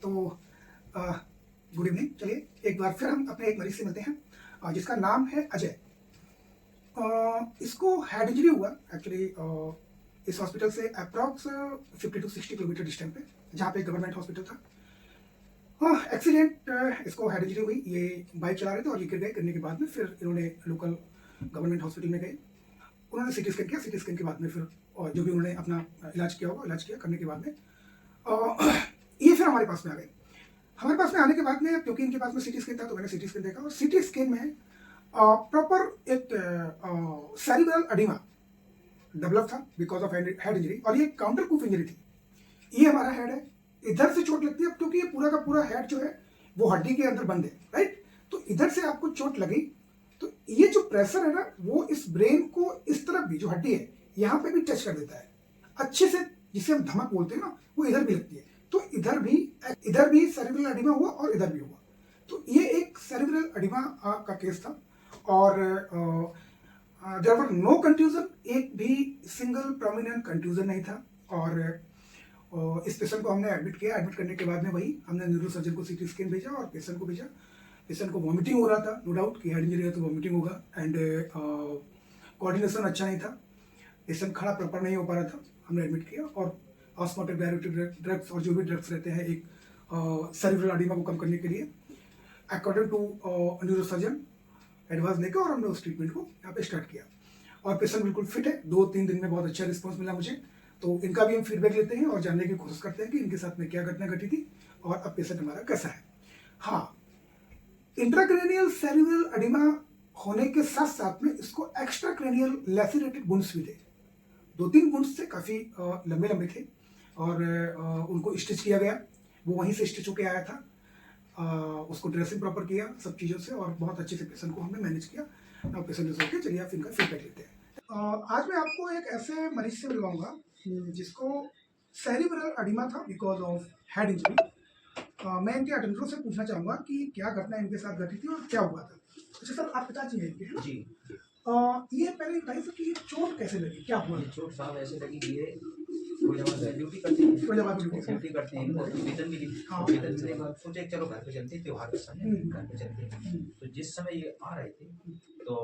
तो good evening. चलिए एक बार फिर हम अपने एक मरीज से मिलते हैं जिसका नाम है अजय। इसको हेड इंजरी हुआ एक्चुअली इस हॉस्पिटल से अप्रॉक्स 50 to 60 किलोमीटर डिस्टेंस पे, जहाँ पे गवर्नमेंट हॉस्पिटल था। एक्सीडेंट इसको हेड इंजरी हुई। ये बाइक चला रहे थे और ये गिर गए। गिरने के बाद में फिर इन्होंने लोकल गवर्नमेंट हॉस्पिटल में गए। उन्होंने सिटी स्कैन किया। सिटी स्कैन के बाद में फिर जो भी उन्होंने अपना इलाज किया होगा, इलाज किया करने के बाद में ये फिर हमारे पास में आ गए। हमारे पास में आने के बाद में, क्योंकि इनके पास में सिटी स्कैन था, तो मैंने सिटी स्कैन देखा और सिटी स्कैन में प्रॉपर एक सेरिब्रल एडिमा डेवलप था बिकॉज ऑफ हेड इंजरी, और ये काउंटर कूफ इंजरी थी। ये हमारा हेड है, इधर से चोट लगती है क्योंकि ये पूरा का पूरा हेड जो है वो हड्डी के अंदर बंद है, राइट। तो इधर से आपको चोट लगी तो ये जो प्रेशर है ना, वो इस ब्रेन को इस तरफ भी, जो हड्डी है यहाँ पे भी टच कर देता है अच्छे से, जिसे हम धमक बोलते हैं ना, वो इधर भी लगती है। तो इधर भी सेरिब्रल एडिमा हुआ और इधर भी हुआ। तो ये एक सेरिब्रल एडिमा का केस था और देयर वर नो कंट्यूजन, एक भी सिंगल प्रोमिनेंट कंट्यूजन नहीं था। और इस पेशेंट को हमने एडमिट किया। एडमिट करने के बाद में वही हमने न्यूरोसर्जन को सीटी स्कैन भेजा और पेशेंट को भेजा। पेशेंट को वॉमिटिंग हो रहा था, नो डाउट कि हेड इंजरी है तो वॉमिटिंग होगा, एंड कोऑर्डिनेशन अच्छा नहीं था। पेशेंट खड़ा प्रॉपर नहीं हो पा रहा था। हमने एडमिट किया और ऑस्मोटिक डायरेक्टिक ड्रग्स और जो भी ड्रग्स रहते हैं एक सेरिब्रल एडिमा को कम करने के लिए, अकॉर्डिंग टू न्यूरोसर्जन एडवाइस लेकर, और हमने उस ट्रीटमेंट को यहाँ पे स्टार्ट किया। और पेशेंट बिल्कुल फिट है। 2-3 दिन में बहुत अच्छा रिस्पॉन्स मिला मुझे। तो इनका भी हम फीडबैक लेते हैं और जानने की कोशिश करते हैं कि इनके साथ में क्या घटना घटी थी और अब पेशेंट हमारा कैसा है। हाँ, इंट्राक्रेनियल सेरिब्रल एडिमा होने के साथ साथ में इसको एक्स्ट्रा क्रेनियल लैसिरेटेड वुंड्स भी थे। 2-3 वुंड्स थे, काफ़ी लंबे लंबे थे और उनको स्टिच किया गया। वो वहीं से स्टिच होके आया था। उसको ड्रेसिंग प्रॉपर किया सब चीज़ों से और बहुत अच्छे से पेशेंट को हमने मैनेज किया। अब पेशेंट जो सोचे, चलिए आप इनका फीडबैक लेते हैं। आज मैं आपको एक ऐसे मरीज से मिलवाऊंगा जिसको सेरिब्रल एडिमा था बिकॉज ऑफ हेड इंजरी। मैं इनके अटेंडरों से पूछना चाहूँगा कि क्या घटना इनके साथ घटी थी और क्या हुआ था। अच्छा सर, आप पिताजी हैं इनके, है ना? जी। ये पहले बताइए सर कि ये चोट कैसे लगी, क्या हुआ? ये चोट साहब ऐसे लगी कि ये फैज़ाबाद ड्यूटी करते हैं, फैज़ाबाद ड्यूटी करते हैं, इनको वेतन मिली। हाँ। वेतन मिलने के बाद सोचे चलो घर पे चलते हैं, त्योहार का समय घर पे चलते हैं। तो जिस समय ये आ रहे थे तो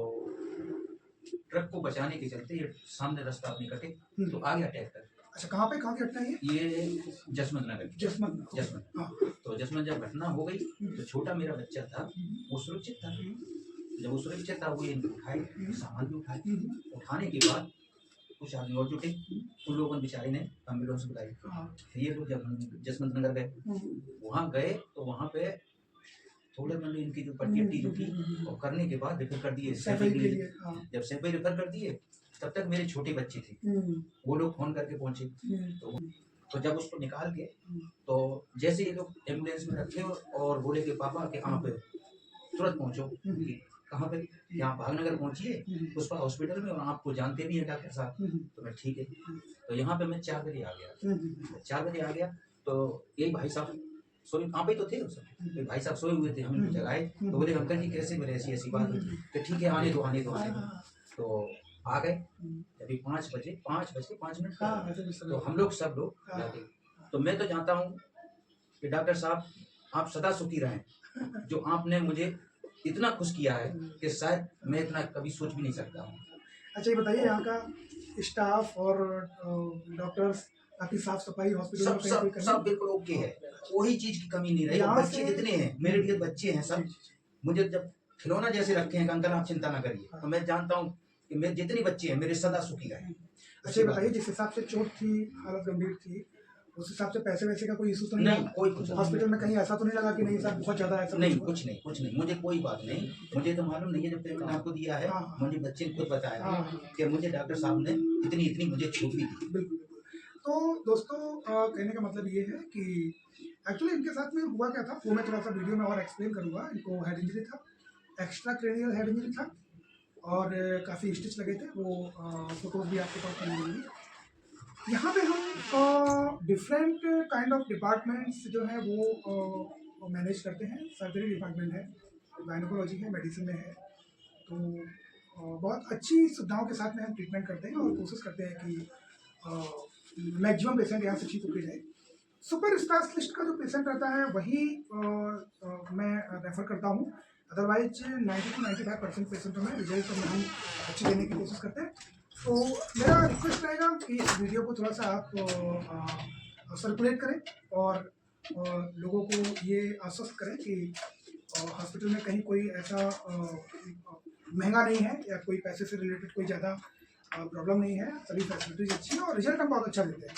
ट्रक को बचाने के चलते ये सामने रास्ता अपनी कटे तो आ गया ट्रैक्टर। अच्छा, कहाँ की घटना है ये जसवंत नगर। जसवंत। हाँ। तो जसवंत जब घटना हो गई तो छोटा मेरा बच्चा था, वो सुरक्षित था। जब वो सुरक्षित था, वो ये उठाए, सामान भी उठाए। उठाने के बाद कुछ आदमी और जुटे, उन लोगों ने बेचारे ने एम्बुलेंस बुलाई। फिर ये लोग जब जसवंत नगर गए, वहाँ गए तो वहाँ पे थोड़े मतलब इनकी जो पट्टी जो थी और करने के बाद रेफर कर दिए सैफई के लिए। जब सैफई रेफर कर दिए तब तक मेरे छोटे बच्चे थे, वो लोग फोन करके पहुंचे। तो जब उसको निकाल के तो जैसे ये लोग एम्बुलेंस में रखे और बोले कि पापा कि आप तुरंत पहुंचो। कहाँ पे? यहाँ भागनगर पहुंचिए पुष्पा हॉस्पिटल में, और आपको जानते भी हैं डॉक्टर साहब। तो मैं ठीक है। तो यहाँ पे मैं 4 बजे आ गया। 4 बजे आ गया तो यही भाई साहब सोए, आप ही तो थे उस समय, भाई साहब सोए हुए थे। हम जगाए तो बोले अंकल जी कैसे, मेरे ऐसी ऐसी बात हुई। तो ठीक है, आने दो। तो आ गए। अभी 5 बजे 5 मिनट तो हम लोग सब लोग जाते। तो मैं तो जानता हूँ कि डॉक्टर साहब आप सदा सुखी रहें, जो आपने मुझे इतना खुश किया है कि शायद मैं इतना कभी सोच भी नहीं सकता हूँ। अच्छा, ये बताइए यहाँ का स्टाफ और डॉक्टर्स, आपकी साफ सफाई हॉस्पिटल में सब बिल्कुल ओके है, कोई चीज की कमी नहीं रही। बच्चे जितने हैं मेरे लिए बच्चे हैं सब, मुझे जब खिलौना जैसे रखे हैं अंकल, आप चिंता ना करिए। तो मैं जानता हूँ कि मेरे जितने बच्चे हैं मेरे सदा सुखी रहे। अच्छा, ये बताइए जिस हिसाब से चोट थी, हालत गंभीर थी, उस हिसाब से पैसे वैसे का कोई इशू तो नहीं? कोई कुछ हॉस्पिटल में कहीं ऐसा तो नहीं लगा कि नहीं सर बहुत ज्यादा ऐसा? नहीं, कुछ नहीं, मुझे कोई बात नहीं। मुझे तो मालूम नहीं है, जब पेमेंट आपको दिया है मुझे बच्चे ने खुद बताया कि मुझे डॉक्टर साहब ने इतनी मुझे छूट भी दी। बिल्कुल। तो दोस्तों, कहने का मतलब ये है कि एक्चुअली इनके साथ में हुआ क्या था, वो मैं थोड़ा सा वीडियो में और एक्सप्लेन करूँगा। इनको हेड इंजरी था, एक्स्ट्रा क्रेनियल हेड इंजरी था और काफ़ी स्टिच लगे थे। वो फोटोज भी आपके पास मिलेंगी। यहाँ पे हम डिफरेंट काइंड ऑफ डिपार्टमेंट्स जो है वो मैनेज करते हैं। सर्जरी डिपार्टमेंट है, गायनोकोलॉजी है, मेडिसिन में है। तो बहुत अच्छी सुविधाओं के साथ में हम ट्रीटमेंट करते हैं और कोशिश करते हैं कि मैक्सिमम पेशेंट यहाँ से ठीक होके जाए। सुपर स्पेशलिस्ट का जो पेशेंट रहता है वही मैं रेफर करता हूँ। अदरवाइज 90 to 95% पेशेंटों में रिजल्ट हम अच्छे देने की कोशिश करते हैं। तो मेरा रिक्वेस्ट रहेगा कि इस वीडियो को थोड़ा सा आप सर्कुलेट करें और लोगों को ये आश्वस्त करें कि हॉस्पिटल में कहीं कोई ऐसा महंगा नहीं है या कोई पैसे से रिलेटेड कोई ज़्यादा प्रॉब्लम नहीं है। सभी फैसिलिटीज अच्छी है और रिजल्ट हम बहुत अच्छा देते हैं।